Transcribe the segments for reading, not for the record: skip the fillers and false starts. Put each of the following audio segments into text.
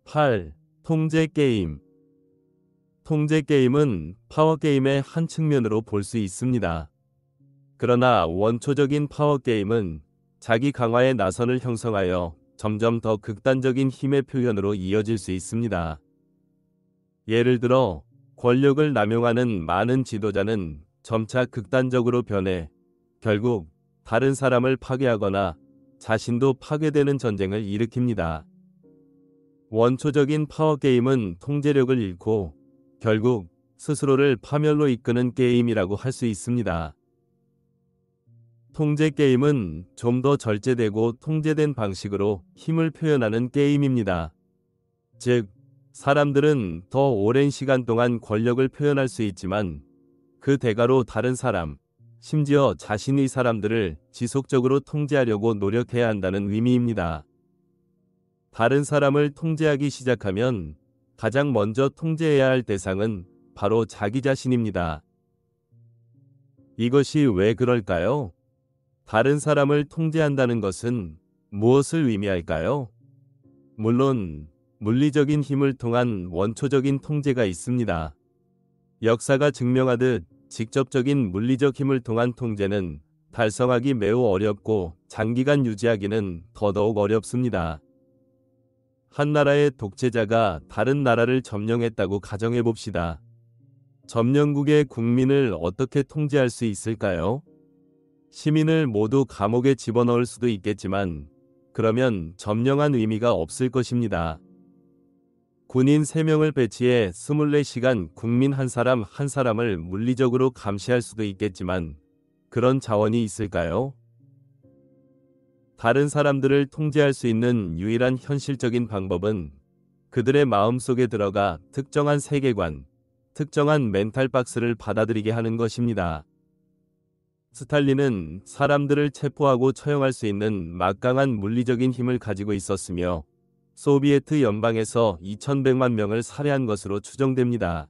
8. 통제 게임. 통제 게임은 파워 게임의 한 측면으로 볼 수 있습니다. 그러나 원초적인 파워 게임은 자기 강화의 나선을 형성하여 점점 더 극단적인 힘의 표현으로 이어질 수 있습니다. 예를 들어 권력을 남용하는 많은 지도자는 점차 극단적으로 변해 결국 다른 사람을 파괴하거나 자신도 파괴되는 전쟁을 일으킵니다. 원초적인 파워 게임은 통제력을 잃고 결국 스스로를 파멸로 이끄는 게임이라고 할 수 있습니다. 통제 게임은 좀 더 절제되고 통제된 방식으로 힘을 표현하는 게임입니다. 즉, 사람들은 더 오랜 시간 동안 권력을 표현할 수 있지만 그 대가로 다른 사람, 심지어 자신의 사람들을 지속적으로 통제하려고 노력해야 한다는 의미입니다. 다른 사람을 통제하기 시작하면 가장 먼저 통제해야 할 대상은 바로 자기 자신입니다. 이것이 왜 그럴까요? 다른 사람을 통제한다는 것은 무엇을 의미할까요? 물론 물리적인 힘을 통한 원초적인 통제가 있습니다. 역사가 증명하듯 직접적인 물리적 힘을 통한 통제는 달성하기 매우 어렵고 장기간 유지하기는 더더욱 어렵습니다. 한 나라의 독재자가 다른 나라를 점령했다고 가정해 봅시다. 점령국의 국민을 어떻게 통제할 수 있을까요? 시민을 모두 감옥에 집어넣을 수도 있겠지만 그러면 점령한 의미가 없을 것입니다. 군인 3명을 배치해 24시간 국민 한 사람 한 사람을 물리적으로 감시할 수도 있겠지만 그런 자원이 있을까요? 다른 사람들을 통제할 수 있는 유일한 현실적인 방법은 그들의 마음속에 들어가 특정한 세계관, 특정한 멘탈 박스를 받아들이게 하는 것입니다. 스탈린은 사람들을 체포하고 처형할 수 있는 막강한 물리적인 힘을 가지고 있었으며 소비에트 연방에서 2100만 명을 살해한 것으로 추정됩니다.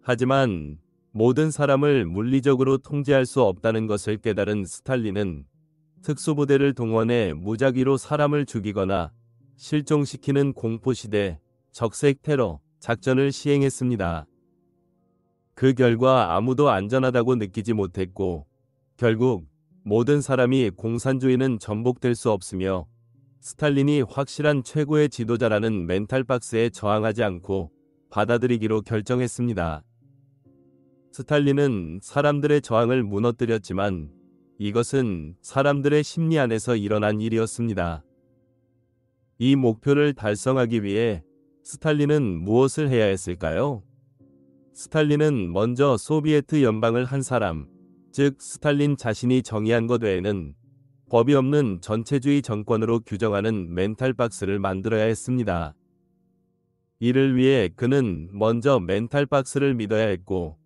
하지만 모든 사람을 물리적으로 통제할 수 없다는 것을 깨달은 스탈린은 특수부대를 동원해 무작위로 사람을 죽이거나 실종시키는 공포시대, 적색 테러 작전을 시행했습니다. 그 결과 아무도 안전하다고 느끼지 못했고 결국 모든 사람이 공산주의는 전복될 수 없으며 스탈린이 확실한 최고의 지도자라는 멘탈 박스에 저항하지 않고 받아들이기로 결정했습니다. 스탈린은 사람들의 저항을 무너뜨렸지만 이것은 사람들의 심리 안에서 일어난 일이었습니다. 이 목표를 달성하기 위해 스탈린은 무엇을 해야 했을까요? 스탈린은 먼저 소비에트 연방을 한 사람, 즉 스탈린 자신이 정의한 것 외에는 법이 없는 전체주의 정권으로 규정하는 멘탈 박스를 만들어야 했습니다. 이를 위해 그는 먼저 멘탈 박스를 믿어야 했고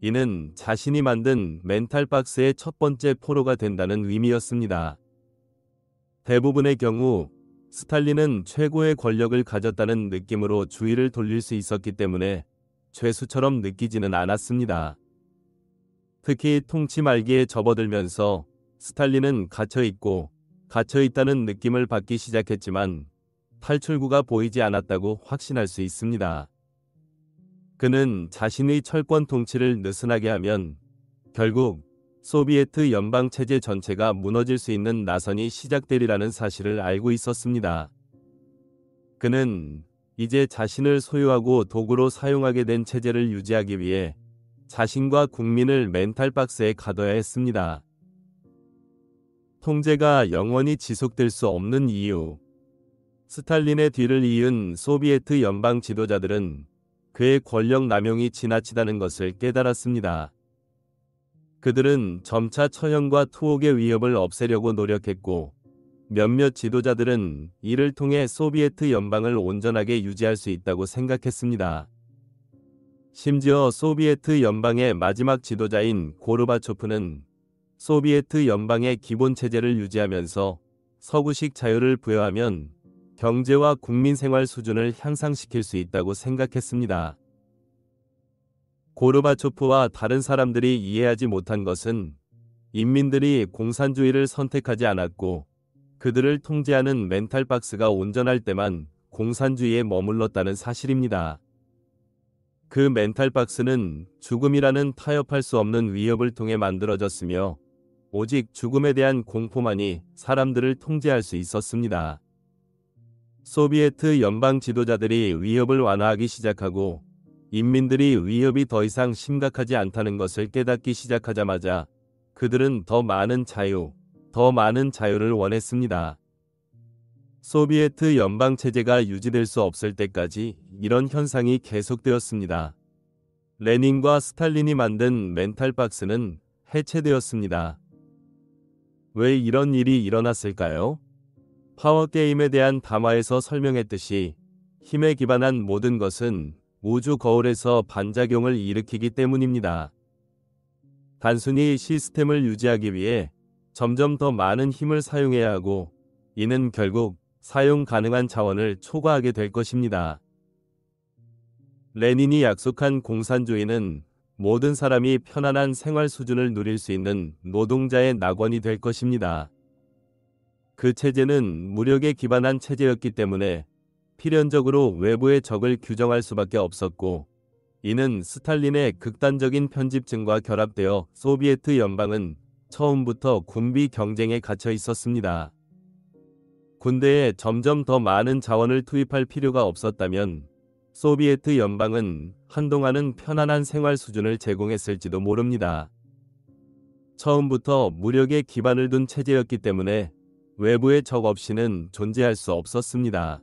이는 자신이 만든 멘탈 박스의 첫 번째 포로가 된다는 의미였습니다. 대부분의 경우 스탈린은 최고의 권력을 가졌다는 느낌으로 주의를 돌릴 수 있었기 때문에 죄수처럼 느끼지는 않았습니다. 특히 통치 말기에 접어들면서 스탈린은 갇혀있고 갇혀있다는 느낌을 받기 시작했지만 탈출구가 보이지 않았다고 확신할 수 있습니다. 그는 자신의 철권 통치를 느슨하게 하면 결국 소비에트 연방 체제 전체가 무너질 수 있는 나선이 시작되리라는 사실을 알고 있었습니다. 그는 이제 자신을 소유하고 도구로 사용하게 된 체제를 유지하기 위해 자신과 국민을 멘탈 박스에 가둬야 했습니다. 통제가 영원히 지속될 수 없는 이유. 스탈린의 뒤를 이은 소비에트 연방 지도자들은 그의 권력 남용이 지나치다는 것을 깨달았습니다. 그들은 점차 처형과 투옥의 위협을 없애려고 노력했고 몇몇 지도자들은 이를 통해 소비에트 연방을 온전하게 유지할 수 있다고 생각했습니다. 심지어 소비에트 연방의 마지막 지도자인 고르바초프는 소비에트 연방의 기본 체제를 유지하면서 서구식 자유를 부여하면 경제와 국민 생활 수준을 향상시킬 수 있다고 생각했습니다. 고르바초프와 다른 사람들이 이해하지 못한 것은 인민들이 공산주의를 선택하지 않았고 그들을 통제하는 멘탈 박스가 온전할 때만 공산주의에 머물렀다는 사실입니다. 그 멘탈 박스는 죽음이라는 타협할 수 없는 위협을 통해 만들어졌으며 오직 죽음에 대한 공포만이 사람들을 통제할 수 있었습니다. 소비에트 연방 지도자들이 위협을 완화하기 시작하고 인민들이 위협이 더 이상 심각하지 않다는 것을 깨닫기 시작하자마자 그들은 더 많은 자유를 원했습니다. 소비에트 연방 체제가 유지될 수 없을 때까지 이런 현상이 계속되었습니다. 레닌과 스탈린이 만든 멘탈 박스는 해체되었습니다. 왜 이런 일이 일어났을까요? 파워게임에 대한 담화에서 설명했듯이 힘에 기반한 모든 것은 우주 거울에서 반작용을 일으키기 때문입니다. 단순히 시스템을 유지하기 위해 점점 더 많은 힘을 사용해야 하고 이는 결국 사용 가능한 자원을 초과하게 될 것입니다. 레닌이 약속한 공산주의는 모든 사람이 편안한 생활 수준을 누릴 수 있는 노동자의 낙원이 될 것입니다. 그 체제는 무력에 기반한 체제였기 때문에 필연적으로 외부의 적을 규정할 수밖에 없었고 이는 스탈린의 극단적인 편집증과 결합되어 소비에트 연방은 처음부터 군비 경쟁에 갇혀 있었습니다. 군대에 점점 더 많은 자원을 투입할 필요가 없었다면 소비에트 연방은 한동안은 편안한 생활 수준을 제공했을지도 모릅니다. 처음부터 무력에 기반을 둔 체제였기 때문에 외부의 적 없이는 존재할 수 없었습니다.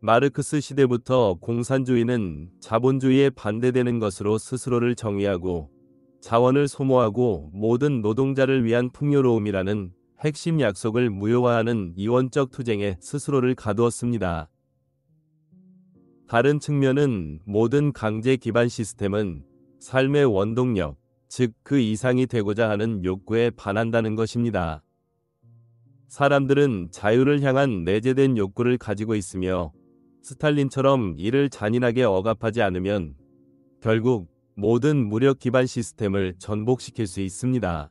마르크스 시대부터 공산주의는 자본주의에 반대되는 것으로 스스로를 정의하고 자원을 소모하고 모든 노동자를 위한 풍요로움이라는 핵심 약속을 무효화하는 이원적 투쟁에 스스로를 가두었습니다. 다른 측면은 모든 강제 기반 시스템은 삶의 원동력, 즉 그 이상이 되고자 하는 욕구에 반한다는 것입니다. 사람들은 자유를 향한 내재된 욕구를 가지고 있으며 스탈린처럼 이를 잔인하게 억압하지 않으면 결국 모든 무력 기반 시스템을 전복시킬 수 있습니다.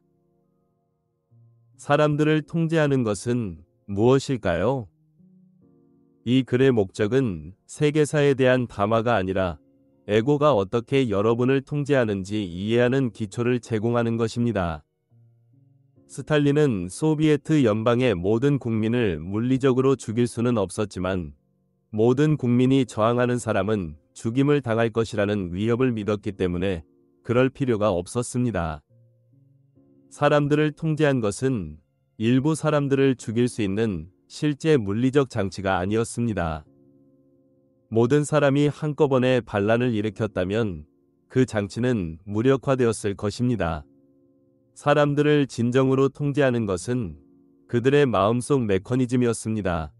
사람들을 통제하는 것은 무엇일까요? 이 글의 목적은 세계사에 대한 담화가 아니라 에고가 어떻게 여러분을 통제하는지 이해하는 기초를 제공하는 것입니다. 스탈린은 소비에트 연방의 모든 국민을 물리적으로 죽일 수는 없었지만 모든 국민이 저항하는 사람은 죽임을 당할 것이라는 위협을 믿었기 때문에 그럴 필요가 없었습니다. 사람들을 통제한 것은 일부 사람들을 죽일 수 있는 실제 물리적 장치가 아니었습니다. 모든 사람이 한꺼번에 반란을 일으켰다면 그 장치는 무력화되었을 것입니다. 사람들을 진정으로 통제하는 것은 그들의 마음속 메커니즘이었습니다.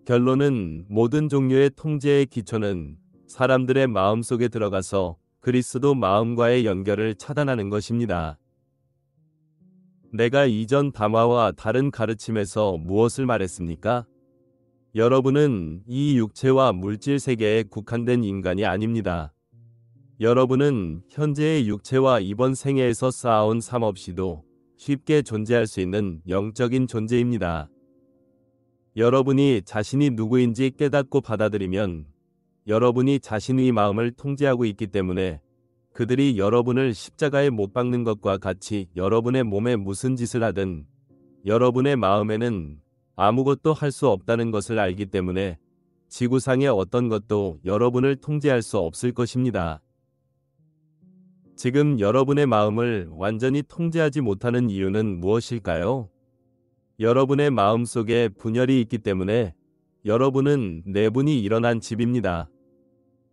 결론은 모든 종류의 통제의 기초는 사람들의 마음속에 들어가서 그리스도 마음과의 연결을 차단하는 것입니다. 내가 이전 담화와 다른 가르침에서 무엇을 말했습니까? 여러분은 이 육체와 물질 세계에 국한된 인간이 아닙니다. 여러분은 현재의 육체와 이번 생애에서 쌓아온 삶 없이도 쉽게 존재할 수 있는 영적인 존재입니다. 여러분이 자신이 누구인지 깨닫고 받아들이면 여러분이 자신의 마음을 통제하고 있기 때문에 그들이 여러분을 십자가에 못 박는 것과 같이 여러분의 몸에 무슨 짓을 하든 여러분의 마음에는 아무것도 할 수 없다는 것을 알기 때문에 지구상의 어떤 것도 여러분을 통제할 수 없을 것입니다. 지금 여러분의 마음을 완전히 통제하지 못하는 이유는 무엇일까요? 여러분의 마음 속에 분열이 있기 때문에 여러분은 내분이 일어난 집입니다.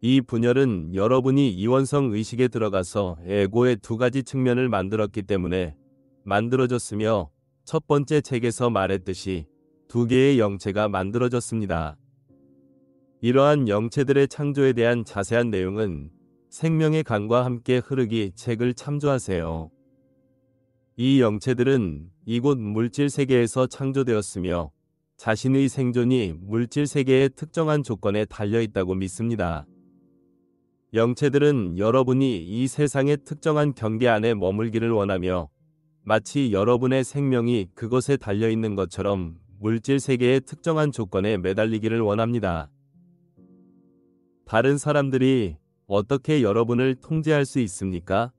이 분열은 여러분이 이원성 의식에 들어가서 에고의 두 가지 측면을 만들었기 때문에 만들어졌으며 첫 번째 책에서 말했듯이 두 개의 영체가 만들어졌습니다. 이러한 영체들의 창조에 대한 자세한 내용은 생명의 강과 함께 흐르기 책을 참조하세요. 이 영체들은 이곳 물질 세계에서 창조되었으며 자신의 생존이 물질 세계의 특정한 조건에 달려 있다고 믿습니다. 영체들은 여러분이 이 세상의 특정한 경계 안에 머물기를 원하며 마치 여러분의 생명이 그것에 달려 있는 것처럼 물질 세계의 특정한 조건에 매달리기를 원합니다. 다른 사람들이 어떻게 여러분을 통제할 수 있습니까?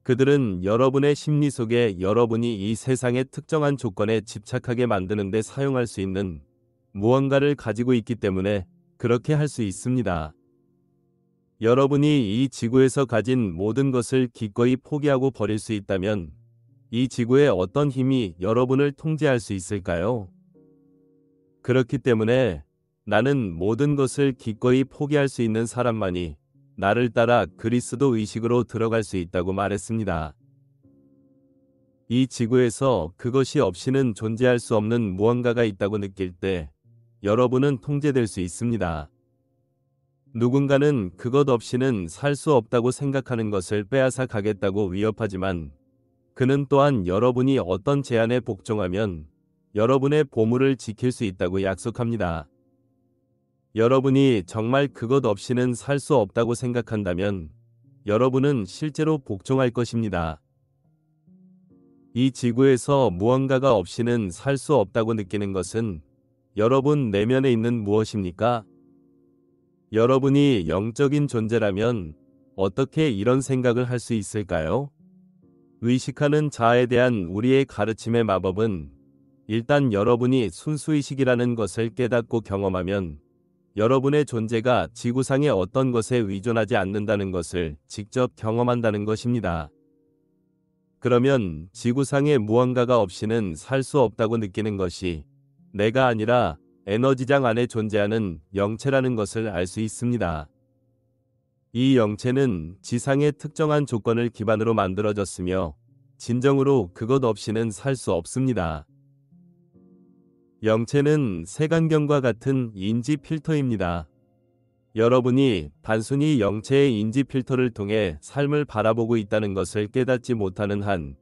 그들은 여러분의 심리 속에 여러분이 이 세상의 특정한 조건에 집착하게 만드는 데 사용할 수 있는 무언가를 가지고 있기 때문에 그렇게 할 수 있습니다. 여러분이 이 지구에서 가진 모든 것을 기꺼이 포기하고 버릴 수 있다면 이 지구의 어떤 힘이 여러분을 통제할 수 있을까요? 그렇기 때문에 나는 모든 것을 기꺼이 포기할 수 있는 사람만이 나를 따라 그리스도 의식으로 들어갈 수 있다고 말했습니다. 이 지구에서 그것이 없이는 존재할 수 없는 무언가가 있다고 느낄 때 여러분은 통제될 수 있습니다. 누군가는 그것 없이는 살 수 없다고 생각하는 것을 빼앗아 가겠다고 위협하지만 그는 또한 여러분이 어떤 제안에 복종하면 여러분의 보물을 지킬 수 있다고 약속합니다. 여러분이 정말 그것 없이는 살 수 없다고 생각한다면 여러분은 실제로 복종할 것입니다. 이 지구에서 무언가가 없이는 살 수 없다고 느끼는 것은 여러분 내면에 있는 무엇입니까? 여러분이 영적인 존재라면 어떻게 이런 생각을 할 수 있을까요? 의식하는 자아에 대한 우리의 가르침의 마법은 일단 여러분이 순수의식이라는 것을 깨닫고 경험하면 여러분의 존재가 지구상의 어떤 것에 의존하지 않는다는 것을 직접 경험한다는 것입니다. 그러면 지구상의 무언가가 없이는 살 수 없다고 느끼는 것이 내가 아니라 에너지장 안에 존재하는 영체라는 것을 알 수 있습니다. 이 영체는 지상의 특정한 조건을 기반으로 만들어졌으며 진정으로 그것 없이는 살 수 없습니다. 영체는 색안경과 같은 인지 필터입니다. 여러분이 단순히 영체의 인지 필터를 통해 삶을 바라보고 있다는 것을 깨닫지 못하는 한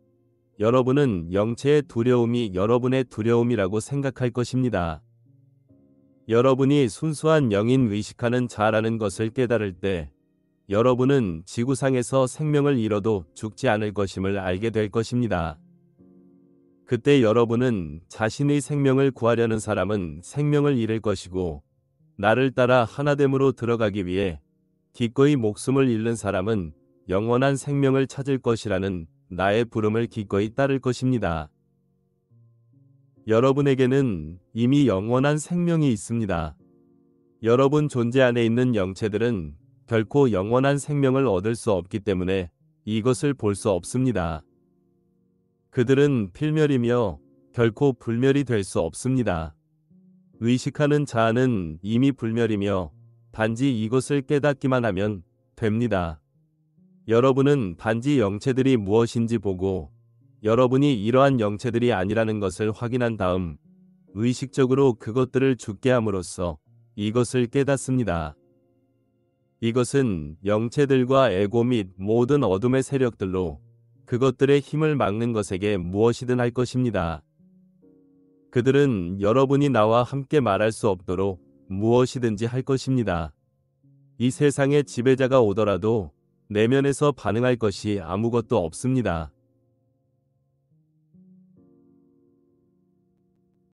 여러분은 영체의 두려움이 여러분의 두려움이라고 생각할 것입니다. 여러분이 순수한 영인 의식하는 자라는 것을 깨달을 때 여러분은 지구상에서 생명을 잃어도 죽지 않을 것임을 알게 될 것입니다. 그때 여러분은 자신의 생명을 구하려는 사람은 생명을 잃을 것이고 나를 따라 하나됨으로 들어가기 위해 기꺼이 목숨을 잃는 사람은 영원한 생명을 찾을 것이라는 나의 부름을 기꺼이 따를 것입니다. 여러분에게는 이미 영원한 생명이 있습니다. 여러분 존재 안에 있는 영체들은 결코 영원한 생명을 얻을 수 없기 때문에 이것을 볼 수 없습니다. 그들은 필멸이며 결코 불멸이 될 수 없습니다. 의식하는 자아는 이미 불멸이며 단지 이것을 깨닫기만 하면 됩니다. 여러분은 단지 영체들이 무엇인지 보고 여러분이 이러한 영체들이 아니라는 것을 확인한 다음 의식적으로 그것들을 죽게 함으로써 이것을 깨닫습니다. 이것은 영체들과 에고 및 모든 어둠의 세력들로 그것들의 힘을 막는 것에게 무엇이든 할 것입니다. 그들은 여러분이 나와 함께 말할 수 없도록 무엇이든지 할 것입니다. 이 세상의 지배자가 오더라도 내면에서 반응할 것이 아무것도 없습니다.